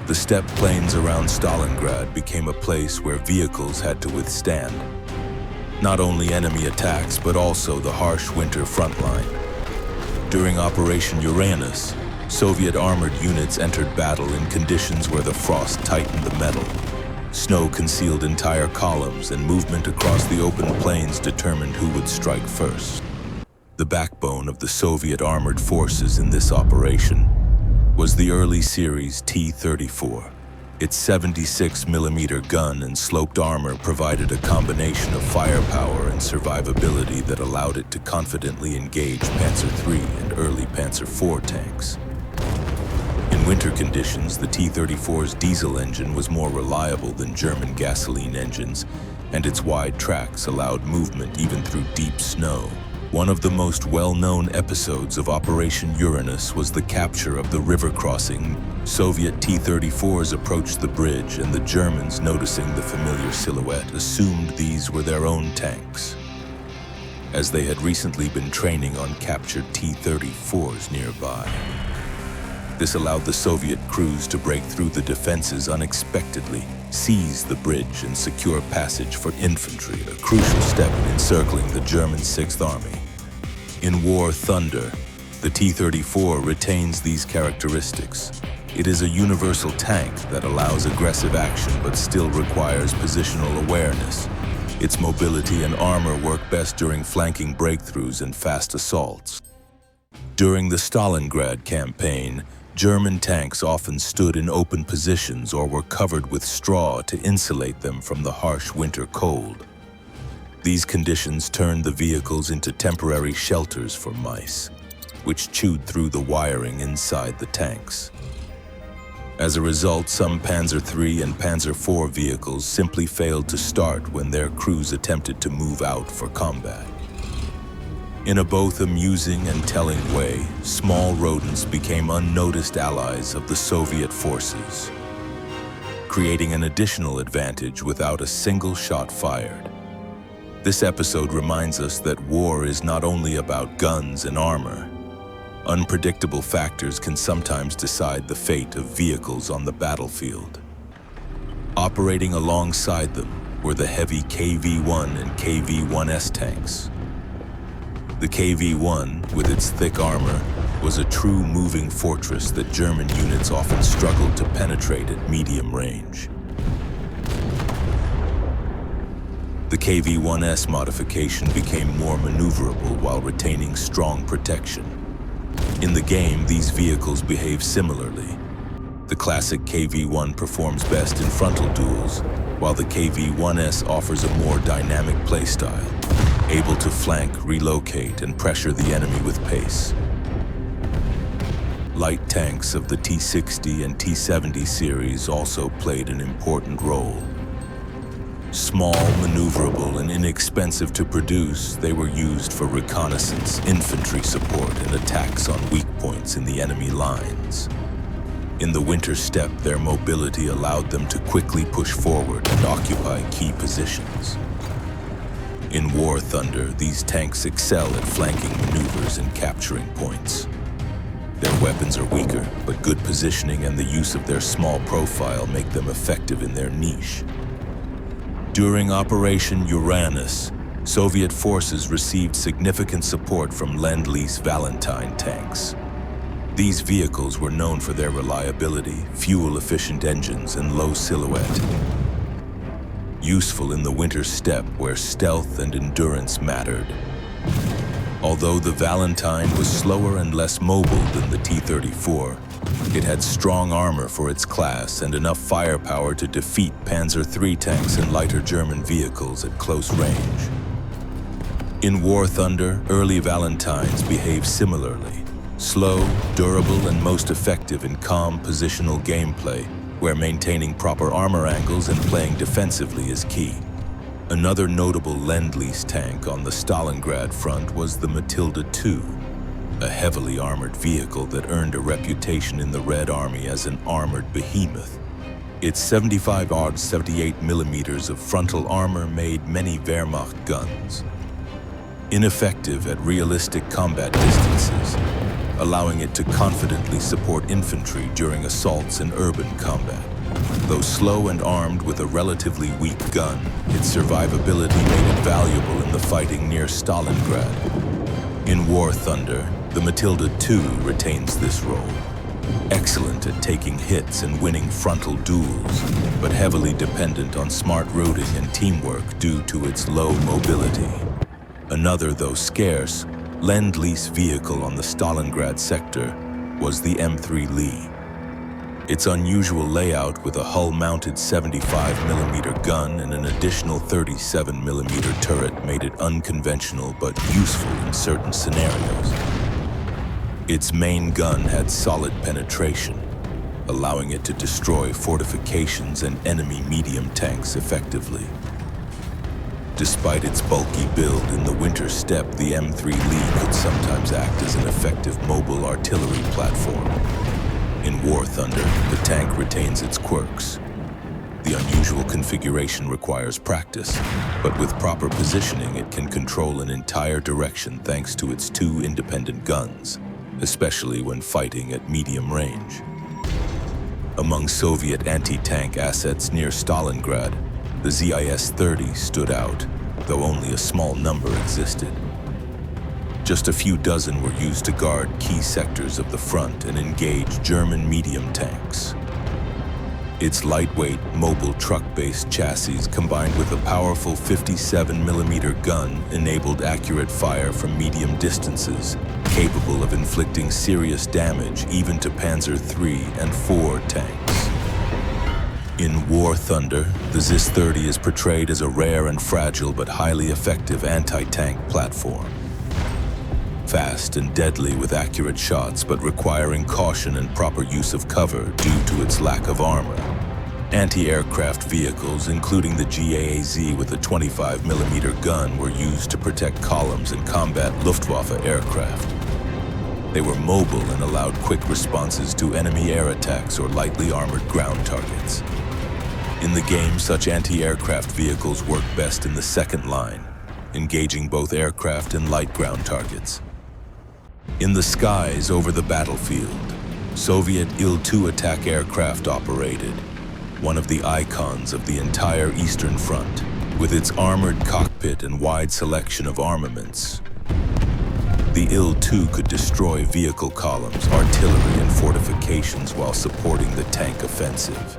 The steppe plains around Stalingrad became a place where vehicles had to withstand not only enemy attacks, but also the harsh winter front line. During Operation Uranus, Soviet armored units entered battle in conditions where the frost tightened the metal. Snow concealed entire columns, and movement across the open plains determined who would strike first. The backbone of the Soviet armored forces in this operation was the early series T-34. Its 76mm gun and sloped armor provided a combination of firepower and survivability that allowed it to confidently engage Panzer III and early Panzer IV tanks. In winter conditions, the T-34's diesel engine was more reliable than German gasoline engines, and its wide tracks allowed movement even through deep snow. One of the most well-known episodes of Operation Uranus was the capture of the river crossing. Soviet T-34s approached the bridge, and the Germans, noticing the familiar silhouette, assumed these were their own tanks, as they had recently been training on captured T-34s nearby. This allowed the Soviet crews to break through the defenses unexpectedly, seize the bridge, and secure passage for infantry, a crucial step in encircling the German Sixth Army. In War Thunder, the T-34 retains these characteristics. It is a universal tank that allows aggressive action but still requires positional awareness. Its mobility and armor work best during flanking breakthroughs and fast assaults. During the Stalingrad campaign, German tanks often stood in open positions or were covered with straw to insulate them from the harsh winter cold. These conditions turned the vehicles into temporary shelters for mice, which chewed through the wiring inside the tanks. As a result, some Panzer III and Panzer IV vehicles simply failed to start when their crews attempted to move out for combat. In a both amusing and telling way, small rodents became unnoticed allies of the Soviet forces, creating an additional advantage without a single shot fired. This episode reminds us that war is not only about guns and armor. Unpredictable factors can sometimes decide the fate of vehicles on the battlefield. Operating alongside them were the heavy KV-1 and KV-1S tanks. The KV-1, with its thick armor, was a true moving fortress that German units often struggled to penetrate at medium range. The KV-1S modification became more maneuverable while retaining strong protection. In the game, these vehicles behave similarly. The classic KV-1 performs best in frontal duels, while the KV-1S offers a more dynamic playstyle, able to flank, relocate, and pressure the enemy with pace. Light tanks of the T-60 and T-70 series also played an important role. Small, maneuverable, and inexpensive to produce, they were used for reconnaissance, infantry support, and attacks on weak points in the enemy lines. In the winter steppe, their mobility allowed them to quickly push forward and occupy key positions. In War Thunder, these tanks excel at flanking maneuvers and capturing points. Their weapons are weaker, but good positioning and the use of their small profile make them effective in their niche. During Operation Uranus, Soviet forces received significant support from Lend-lease Valentine tanks. These vehicles were known for their reliability, fuel-efficient engines, and low silhouette. Useful in the winter steppe where stealth and endurance mattered. Although the Valentine was slower and less mobile than the T-34, it had strong armor for its class and enough firepower to defeat Panzer III tanks and lighter German vehicles at close range. In War Thunder, early Valentines behaved similarly. Slow, durable, and most effective in calm positional gameplay, where maintaining proper armor angles and playing defensively is key. Another notable Lend-lease tank on the Stalingrad front was the Matilda II, a heavily armored vehicle that earned a reputation in the Red Army as an armored behemoth. Its 75-78mm of frontal armor made many Wehrmacht guns ineffective at realistic combat distances. allowing it to confidently support infantry during assaults in urban combat. Though slow and armed with a relatively weak gun, its survivability made it valuable in the fighting near Stalingrad. In War Thunder, the Matilda II retains this role. Excellent at taking hits and winning frontal duels, but heavily dependent on smart routing and teamwork due to its low mobility. Another, though scarce, Lend-lease vehicle on the Stalingrad sector was the M3 Lee. Its unusual layout with a hull-mounted 75mm gun and an additional 37mm turret made it unconventional but useful in certain scenarios. Its main gun had solid penetration, allowing it to destroy fortifications and enemy medium tanks effectively. Despite its bulky build in the winter steppe, the M3 Lee could sometimes act as an effective mobile artillery platform. In War Thunder, the tank retains its quirks. The unusual configuration requires practice, but with proper positioning it can control an entire direction thanks to its two independent guns, especially when fighting at medium range. Among Soviet anti-tank assets near Stalingrad, the ZIS-30 stood out, though only a small number existed. Just a few dozen were used to guard key sectors of the front and engage German medium tanks. Its lightweight, mobile truck-based chassis combined with a powerful 57mm gun enabled accurate fire from medium distances, capable of inflicting serious damage even to Panzer III and IV tanks. In War Thunder, the ZIS-30 is portrayed as a rare and fragile but highly effective anti-tank platform. Fast and deadly with accurate shots, but requiring caution and proper use of cover due to its lack of armor. Anti-aircraft vehicles, including the GAAZ with a 25mm gun, were used to protect columns and combat Luftwaffe aircraft. They were mobile and allowed quick responses to enemy air attacks or lightly armored ground targets. In the game, such anti-aircraft vehicles work best in the second line, engaging both aircraft and light ground targets. In the skies over the battlefield, Soviet Il-2 attack aircraft operated, one of the icons of the entire Eastern Front, with its armored cockpit and wide selection of armaments. The Il-2 could destroy vehicle columns, artillery, and fortifications while supporting the tank offensive.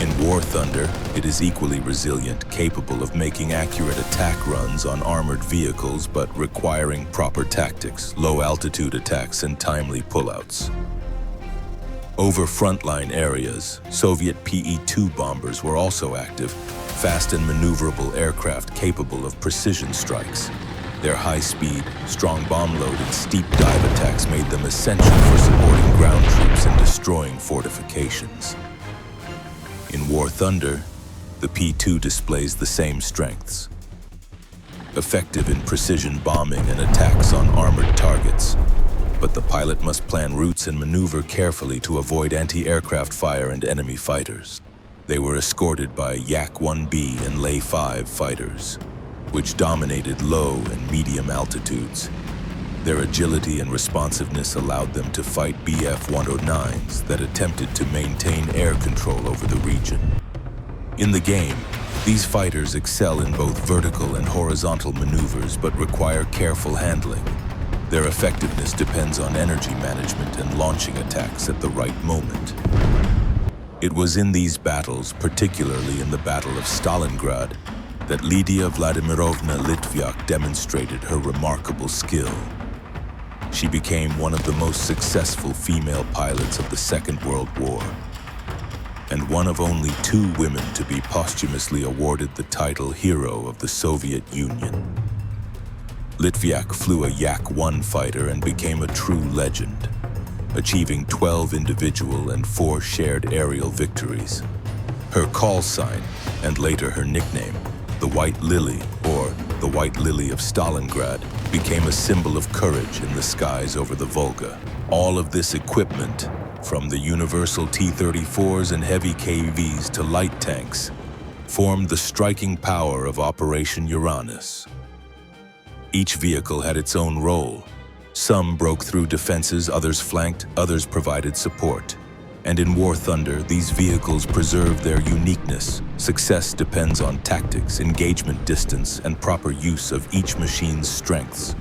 In War Thunder, it is equally resilient, capable of making accurate attack runs on armored vehicles but requiring proper tactics, low-altitude attacks, and timely pullouts. Over frontline areas, Soviet PE-2 bombers were also active, fast and maneuverable aircraft capable of precision strikes. Their high speed, strong bomb load, and steep dive attacks made them essential for supporting ground troops and destroying fortifications. In War Thunder, the P-2 displays the same strengths. Effective in precision bombing and attacks on armored targets, but the pilot must plan routes and maneuver carefully to avoid anti-aircraft fire and enemy fighters. They were escorted by Yak-1B and Lay-5 fighters, which dominated low and medium altitudes. Their agility and responsiveness allowed them to fight Bf-109s that attempted to maintain air control over the region. In the game, these fighters excel in both vertical and horizontal maneuvers but require careful handling. Their effectiveness depends on energy management and launching attacks at the right moment. It was in these battles, particularly in the Battle of Stalingrad, that Lydia Vladimirovna Litvyak demonstrated her remarkable skill. She became one of the most successful female pilots of the Second World War, and one of only 2 women to be posthumously awarded the title Hero of the Soviet Union. Litvyak flew a Yak-1 fighter and became a true legend, achieving 12 individual and 4 shared aerial victories. Her call sign, and later her nickname, the White Lily, or the White Lily of Stalingrad, became a symbol of courage in the skies over the Volga. All of this equipment, from the universal T-34s and heavy KVs to light tanks, formed the striking power of Operation Uranus. Each vehicle had its own role, Some broke through defenses, others flanked, others provided support. And in War Thunder, these vehicles preserve their uniqueness. Success depends on tactics, engagement distance, and proper use of each machine's strengths.